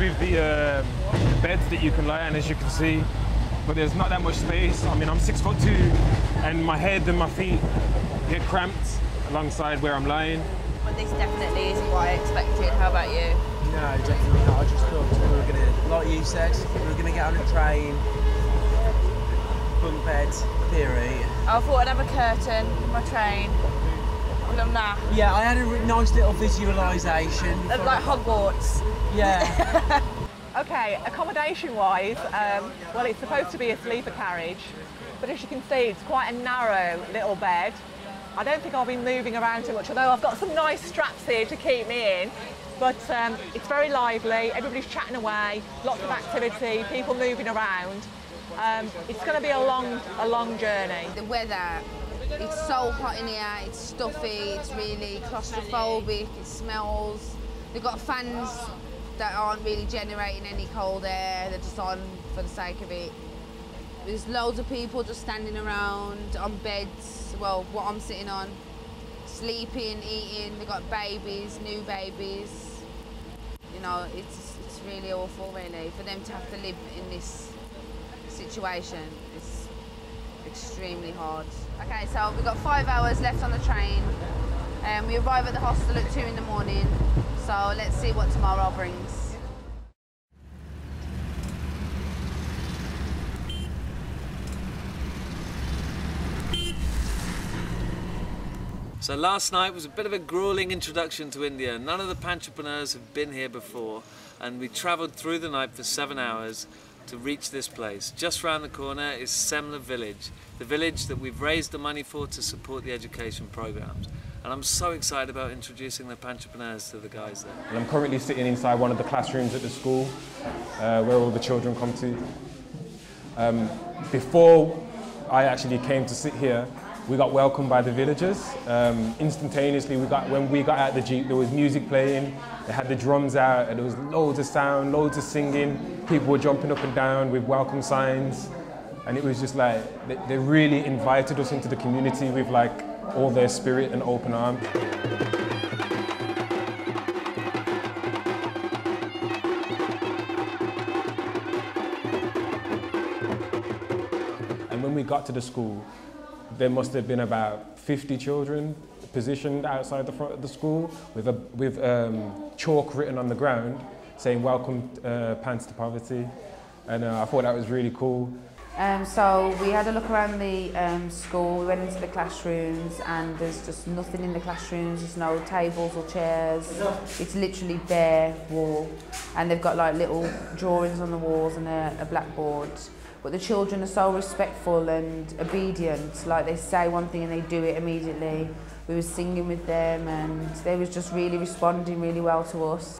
with the beds that you can lie on, as you can see, but there's not that much space. I mean, I'm 6'2", and my head and my feet get cramped alongside where I'm lying. But this definitely isn't what I expected. How about you? No, definitely not. I just thought we were going to, like you said, we were going to get on a train, bunk bed, theory. I thought I'd have a curtain in my train. Nah. Yeah, I had a nice little visualisation. Of like Hogwarts. Yeah. Okay, accommodation-wise, well, it's supposed to be a sleeper carriage, but as you can see, it's quite a narrow little bed. I don't think I'll be moving around too much, although I've got some nice straps here to keep me in. But it's very lively, everybody's chatting away, lots of activity, people moving around. It's going to be a long journey. The weather, it's so hot in here, it's stuffy, it's really claustrophobic, it smells. They've got fans that aren't really generating any cold air, they're just on for the sake of it. There's loads of people just standing around on beds, well, what I'm sitting on, sleeping, eating. They've got babies, new babies. You know, it's really awful, really, for them to have to live in this situation. It's extremely hard. Okay, so we've got 5 hours left on the train. We arrive at the hostel at 2 in the morning, so let's see what tomorrow brings. So last night was a bit of a grueling introduction to India. None of the Pantrapreneurs have been here before, and we travelled through the night for 7 hours to reach this place. Just round the corner is Semla village, the village that we've raised the money for to support the education programs. And I'm so excited about introducing the Pantrapreneurs to the guys there. And I'm currently sitting inside one of the classrooms at the school where all the children come to. Before I actually came to sit here, we got welcomed by the villagers. Instantaneously, when we got out the Jeep, there was music playing, they had the drums out, and there was loads of sound, loads of singing. People were jumping up and down with welcome signs. And it was just like, they really invited us into the community with like all their spirit and open arms. And when we got to the school, there must have been about 50 children positioned outside the front of the school with chalk written on the ground saying welcome Pants to Poverty, and I thought that was really cool. So we had a look around the school, we went into the classrooms, and there's just nothing in the classrooms, there's no tables or chairs, it's literally bare wall, and they've got like little drawings on the walls and a blackboard. But the children are so respectful and obedient, like they say one thing and they do it immediately. We were singing with them and they was just really responding really well to us.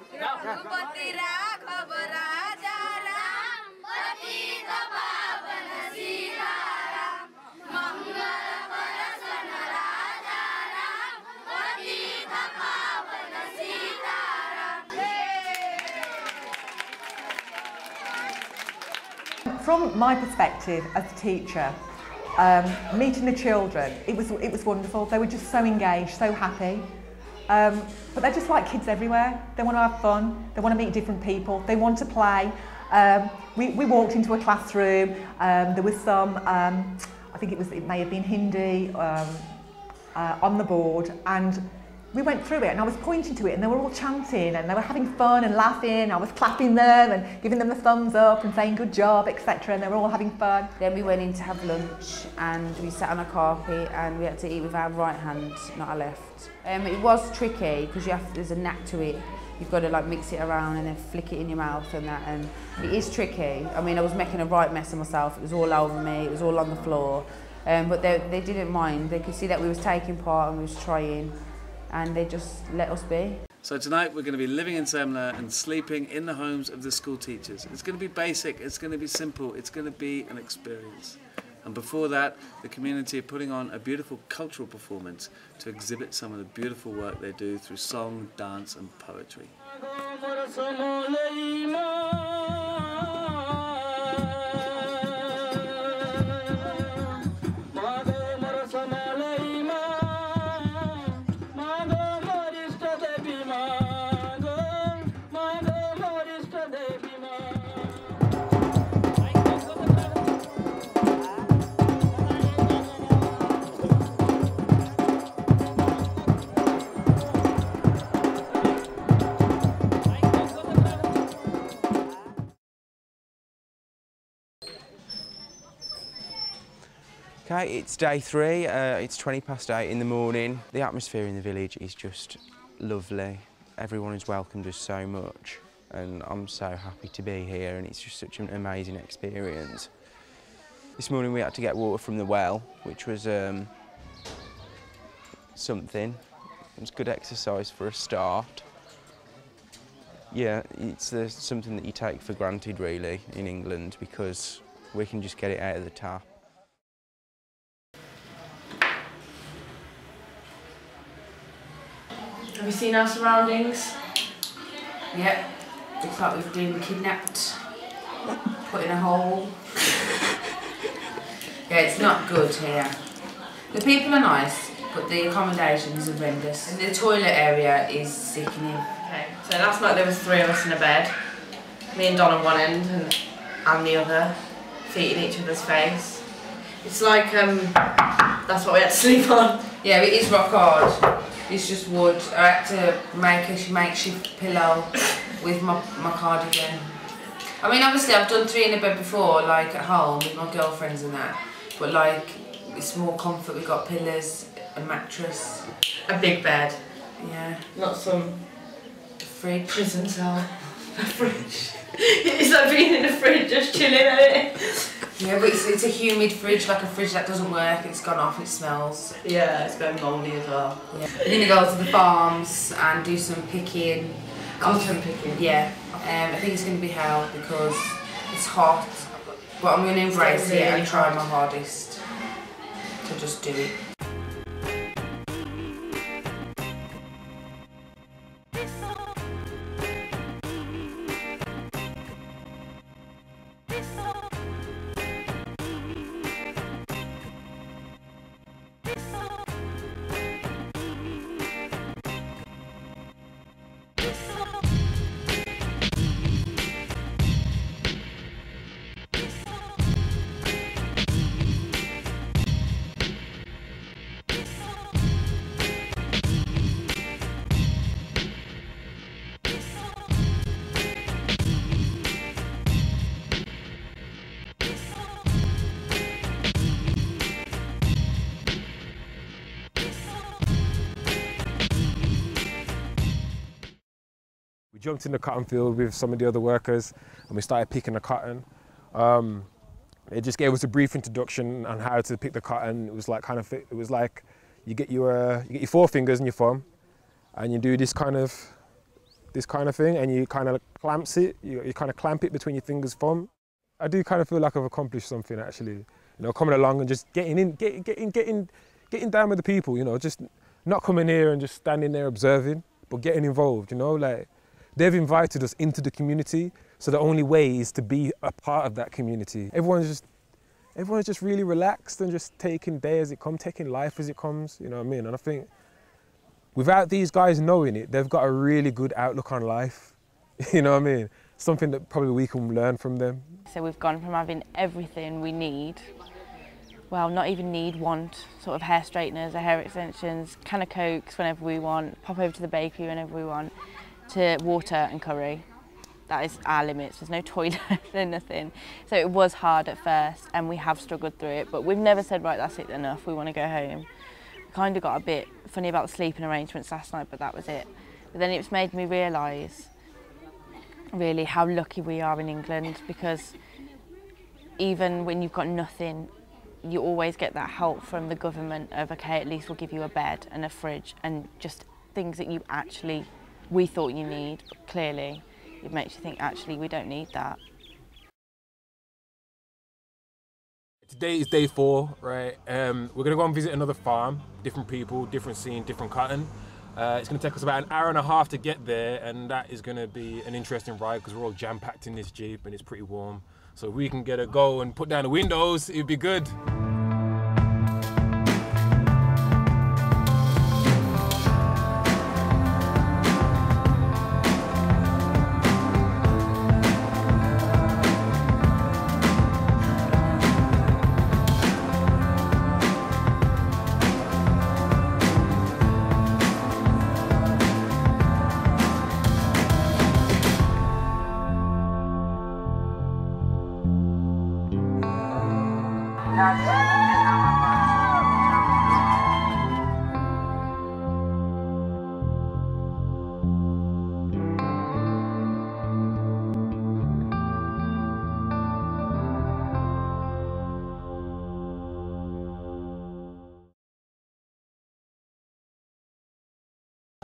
From my perspective as a teacher, meeting the children, it was wonderful. They were just so engaged, so happy. But they're just like kids everywhere. They want to have fun, they want to meet different people, they want to play. We walked into a classroom, there was some, I think it may have been Hindi on the board, and we went through it and I was pointing to it and they were all chanting and they were having fun and laughing. I was clapping them and giving them the thumbs up and saying good job, etc. and they were all having fun. Then we went in to have lunch and we sat on a carpet and we had to eat with our right hand, not our left. It was tricky because there's a knack to it. You've got to like mix it around and then flick it in your mouth and that, and it is tricky. I mean, I was making a right mess of myself. It was all over me, it was all on the floor. But they didn't mind. They could see that we was taking part and we was trying, and they just let us be. So tonight we're going to be living in Semla and sleeping in the homes of the school teachers. It's going to be basic, it's going to be simple, it's going to be an experience. And before that, the community are putting on a beautiful cultural performance to exhibit some of the beautiful work they do through song, dance and poetry. Devi Okay, it's day 3. It's 8:20 in the morning. The atmosphere in the village is just lovely. Everyone has welcomed us so much, and I'm so happy to be here, and it's just such an amazing experience. This morning we had to get water from the well, which was something. It was good exercise for a start. Yeah, it's something that you take for granted, really, in England, because we can just get it out of the tap. Have you seen our surroundings? Yep. Looks like we've been kidnapped, put in a hole. Yeah, it's not good here. The people are nice, but the accommodation is horrendous. And the toilet area is sickening. Okay, so last night there was 3 of us in a bed. Me and Don on one end and Anne the other, feet in each other's face. It's like, that's what we had to sleep on. Yeah, it is rock hard. It's just wood. I had to make a makeshift pillow with my cardigan. I mean, obviously I've done 3 in a bed before, like at home with my girlfriends and that. But like, it's more comfort. We've got pillars, a mattress. A big bed. Yeah. Not some fridge. Prison cell. A fridge. It's like being in a fridge just chilling, isn't it? Yeah, but it's a humid fridge, like a fridge that doesn't work. It's gone off, it smells. Yeah, it's going mouldy as well. Yeah. We're going to go to the farms and do some picking. Cotton picking? Yeah. I think it's going to be hell because it's hot. But I'm going to embrace it and try my hardest to just do it. We jumped in the cotton field with some of the other workers and we started picking the cotton. It just gave us a brief introduction on how to pick the cotton. It was like you get your 4 fingers and your thumb, and you do this kind of thing, and you kind of clamps it. You kind of clamp it between your fingers, thumb. I do kind of feel like I've accomplished something actually. You know, coming along and just getting down with the people. You know, just not coming here and just standing there observing, but getting involved. You know, like. They've invited us into the community, so the only way is to be a part of that community. Everyone's just really relaxed and just taking day as it comes, taking life as it comes, you know what I mean? And I think without these guys knowing it, they've got a really good outlook on life, you know what I mean? Something that probably we can learn from them. So we've gone from having everything we need, well, not even need, want, sort of hair straighteners, hair extensions, can of Cokes whenever we want, pop over to the bakery whenever we want, to water and curry. That is our limits. There's no toilet and nothing. So it was hard at first and we have struggled through it, but we've never said, right, that's it enough, we want to go home. We kind of got a bit funny about the sleeping arrangements last night, but that was it. But then it's made me realise really how lucky we are in England, because even when you've got nothing, you always get that help from the government of, okay, at least we'll give you a bed and a fridge and just things that you actually we thought you need, but clearly it makes you think actually we don't need that. Today is day 4, right? We're gonna go and visit another farm, different people, different scene, different cotton. It's gonna take us about an hour and a half to get there, and that is gonna be an interesting ride because we're all jam-packed in this Jeep and it's pretty warm. So if we can get a go and put down the windows, it'd be good.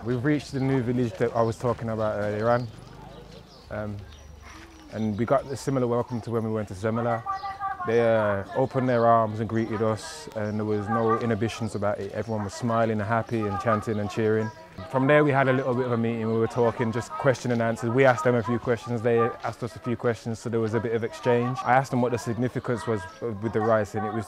We've reached the new village that I was talking about earlier on. And we got a similar welcome to when we went to Zemela. They opened their arms and greeted us, and there was no inhibitions about it. Everyone was smiling and happy and chanting and cheering. From there we had a little bit of a meeting. We were talking, just question and answers. We asked them a few questions, they asked us a few questions, so there was a bit of exchange. I asked them what the significance was with the rice, and it was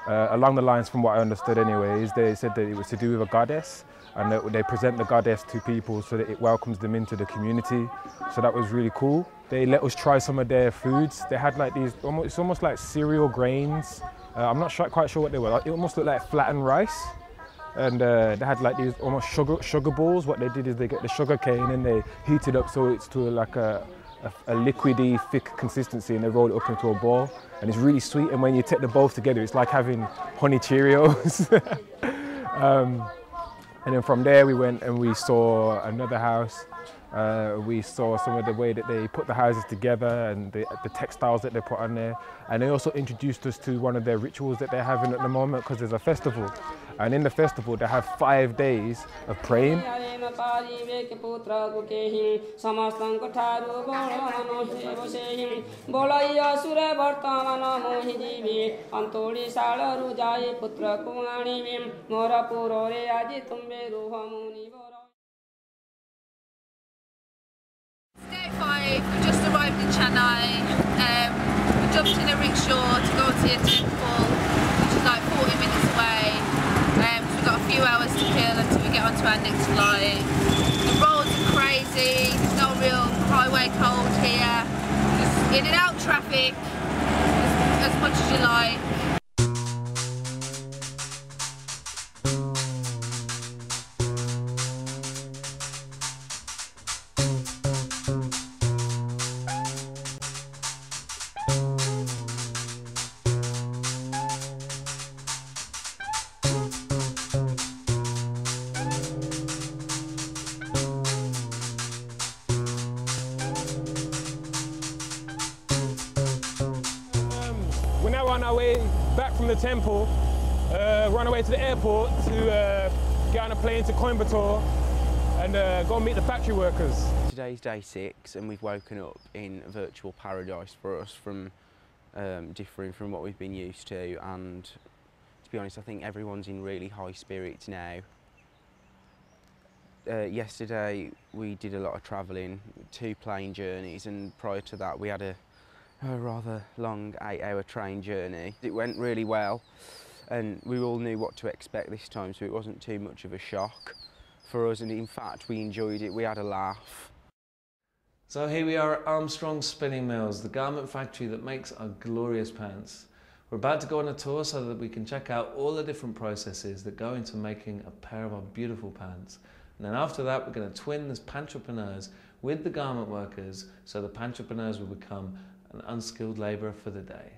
along the lines, from what I understood anyways, they said that it was to do with a goddess, and that they present the goddess to people so that it welcomes them into the community. So that was really cool. They let us try some of their foods. They had like these, it's almost like cereal grains. I'm not quite sure what they were. It almost looked like flattened rice. And they had like these almost sugar balls. What they did is they get the sugar cane and they heat it up so it's to like a liquidy, thick consistency, and they roll it up into a ball. And it's really sweet, and when you take the both together, it's like having honey Cheerios. And then from there we went and we saw another house. We saw some of the way that they put the houses together and the textiles that they put on there. And they also introduced us to one of their rituals that they're having at the moment, because there's a festival. And in the festival they have 5 days of praying. Day 5, we just arrived in Chennai. We jumped in a rickshaw to go to a temple, which is like 40 minutes away. We've got a few hours to kill until we get onto our next flight. The roads are crazy, there's no real highway code here. Just in and out traffic, as much as you like. We're now on our way back from the temple. We're on our way to the airport to get on a plane to Coimbatore and go and meet the factory workers. Today's day 6 and we've woken up in a virtual paradise for us, from differing from what we've been used to, and to be honest I think everyone's in really high spirits now. Yesterday we did a lot of travelling, 2 plane journeys, and prior to that we had a rather long 8-hour train journey. It went really well and we all knew what to expect this time, so it wasn't too much of a shock for us, and in fact we enjoyed it, we had a laugh. So here we are at Armstrong Spinning Mills, the garment factory that makes our glorious pants. We're about to go on a tour so that we can check out all the different processes that go into making a pair of our beautiful pants. And then after that we're going to twin as pantrepreneurs with the garment workers, so the pantrepreneurs will become an unskilled labourer for the day.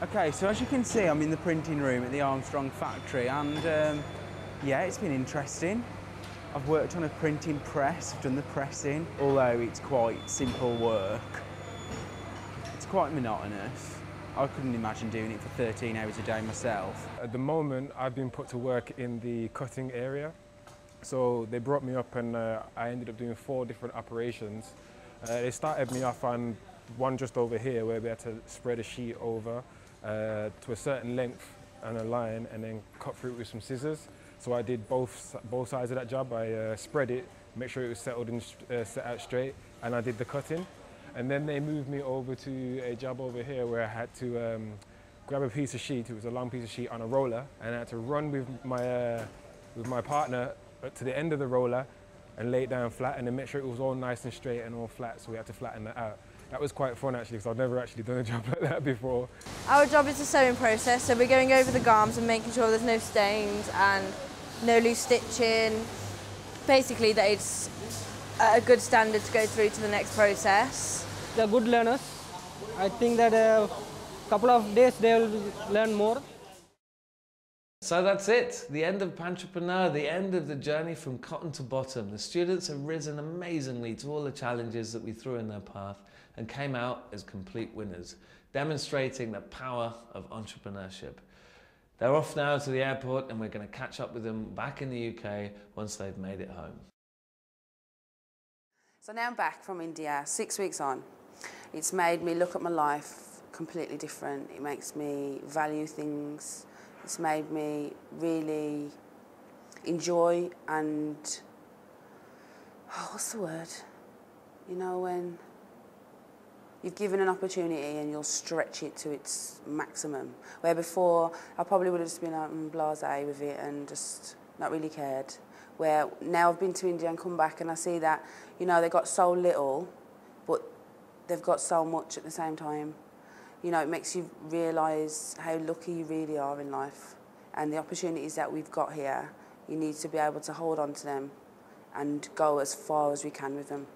Okay, so as you can see, I'm in the printing room at the Armstrong factory, and yeah, it's been interesting. I've worked on a printing press, I've done the pressing, although it's quite simple work. It's quite monotonous. I couldn't imagine doing it for 13 hours a day myself. At the moment, I've been put to work in the cutting area. So they brought me up and I ended up doing 4 different operations. They started me off on one just over here where we had to spread a sheet over to a certain length and a line and then cut through it with some scissors. So I did both sides of that job. I spread it, make sure it was settled and set out straight, and I did the cutting. And then they moved me over to a job over here where I had to grab a piece of sheet, it was a long piece of sheet on a roller, and I had to run with my partner to the end of the roller and lay it down flat and then make sure it was all nice and straight and all flat, so we had to flatten that out. That was quite fun actually, because I've never actually done a job like that before. Our job is the sewing process, so we're going over the garms and making sure there's no stains and no loose stitching. Basically that it's at a good standard to go through to the next process. They're good learners. I think that a couple of days they will learn more. So that's it, the end of Pantrepreneur, the end of the journey from cotton to bottom. The students have risen amazingly to all the challenges that we threw in their path and came out as complete winners, demonstrating the power of entrepreneurship. They're off now to the airport and we're going to catch up with them back in the UK once they've made it home. So now I'm back from India, 6 weeks on. It's made me look at my life completely different. It makes me value things. It's made me really enjoy and, what's the word? You know, when you've given an opportunity and you'll stretch it to its maximum. Where before, I probably would have just been like blasé with it and just not really cared. Where now I've been to India and come back and I see that, you know, they've got so little, but they've got so much at the same time. You know, it makes you realise how lucky you really are in life. And the opportunities that we've got here, you need to be able to hold on to them and go as far as we can with them.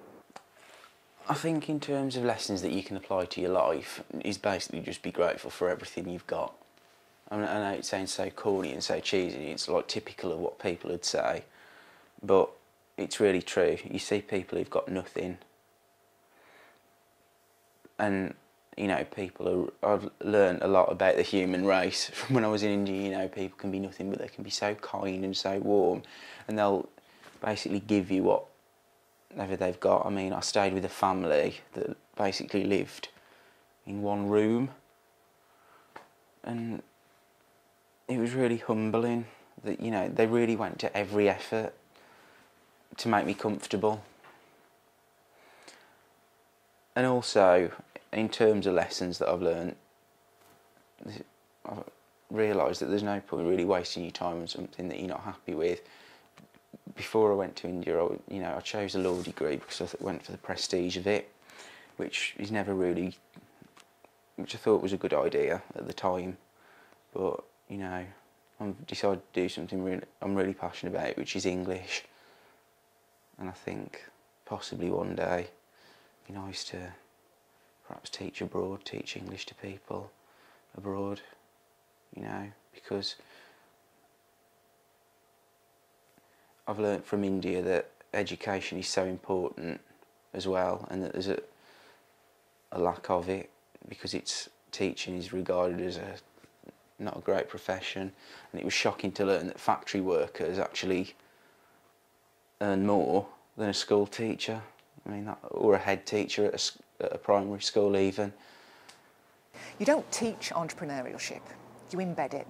I think in terms of lessons that you can apply to your life is basically just be grateful for everything you've got. I know it sounds so corny and so cheesy, it's like typical of what people would say, but it's really true. You see people who've got nothing, and you know, I've learned a lot about the human race from when I was in India. You know, people can be nothing, but they can be so kind and so warm, and they'll basically give you whatever they've got. I mean, I stayed with a family that basically lived in one room, and it was really humbling that, you know, they really went to every effort to make me comfortable. And also, in terms of lessons that I've learned, I've realised that there's no point really wasting your time on something that you're not happy with. Before I went to India, I chose a law degree because I went for the prestige of it, which I thought was a good idea at the time. But, you know, I've decided to do something I'm really passionate about, which is English. And I think possibly one day it'd be nice to perhaps teach abroad, teach English to people abroad, you know, because I've learnt from India that education is so important as well, and that there's a lack of it because teaching is regarded as not a great profession, and it was shocking to learn that factory workers actually earn more than a school teacher. I mean, or a head teacher at a primary school even. You don't teach entrepreneurship, you embed it.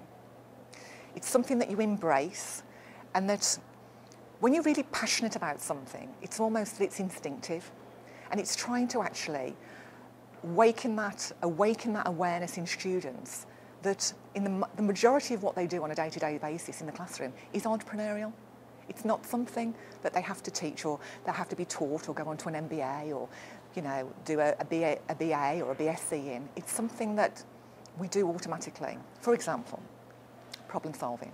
It's something that you embrace, and that when you're really passionate about something, it's almost that it's instinctive, and it's trying to actually awaken that awareness in students that in the majority of what they do on a day-to-day basis in the classroom is entrepreneurial. It's not something that they have to teach, or they have to be taught, or go on to an MBA, or, you know, do a BA or a BSc in. It's something that we do automatically. For example, problem solving,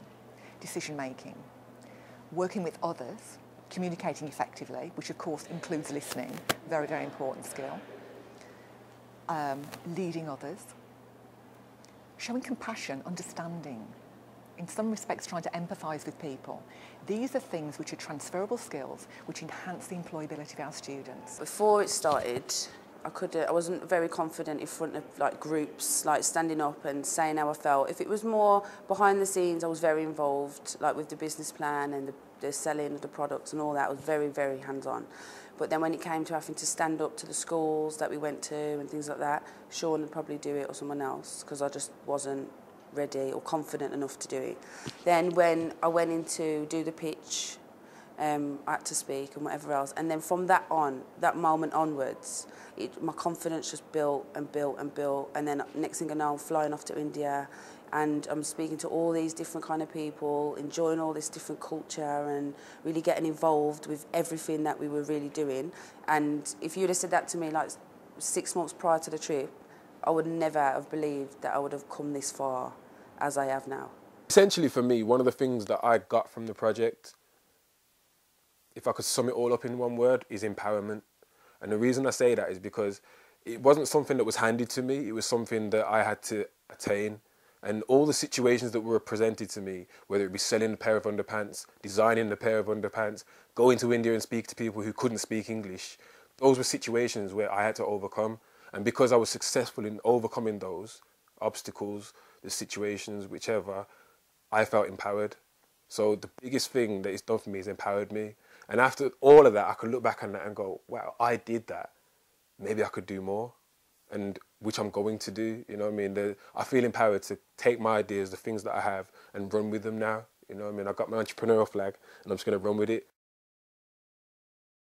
decision making, working with others, communicating effectively, which of course includes listening, very, very important skill, leading others, showing compassion, understanding, in some respects trying to empathise with people. These are things which are transferable skills which enhance the employability of our students. Before it started, I wasn't very confident in front of like groups, like standing up and saying how I felt. If it was more behind the scenes, I was very involved, like with the business plan and the selling of the products and all that. I was very, very hands-on. But then when it came to having to stand up to the schools that we went to and things like that, Sean would probably do it or someone else, because I just wasn't ready or confident enough to do it. Then when I went in to do the pitch, I had to speak and whatever else, and then from that moment onwards, my confidence just built and built and built, and then next thing I know, I'm flying off to India and I'm speaking to all these different kind of people, enjoying all this different culture and really getting involved with everything that we were really doing. And if you'd have said that to me like 6 months prior to the trip, I would never have believed that I would have come this far as I have now. Essentially for me, one of the things that I got from the project if I could sum it all up in one word, is empowerment. And the reason I say that is because it wasn't something that was handed to me, it was something that I had to attain. And all the situations that were presented to me, whether it be selling a pair of underpants, designing a pair of underpants, going to India and speak to people who couldn't speak English, those were situations where I had to overcome. And because I was successful in overcoming those obstacles, the situations, whichever, I felt empowered. So the biggest thing that it's done for me is empowered me. And after all of that, I could look back on that and go, wow, I did that. Maybe I could do more, and which I'm going to do, you know what I mean? I feel empowered to take my ideas, the things that I have, and run with them now, you know what I mean? I've got my entrepreneurial flag, and I'm just going to run with it.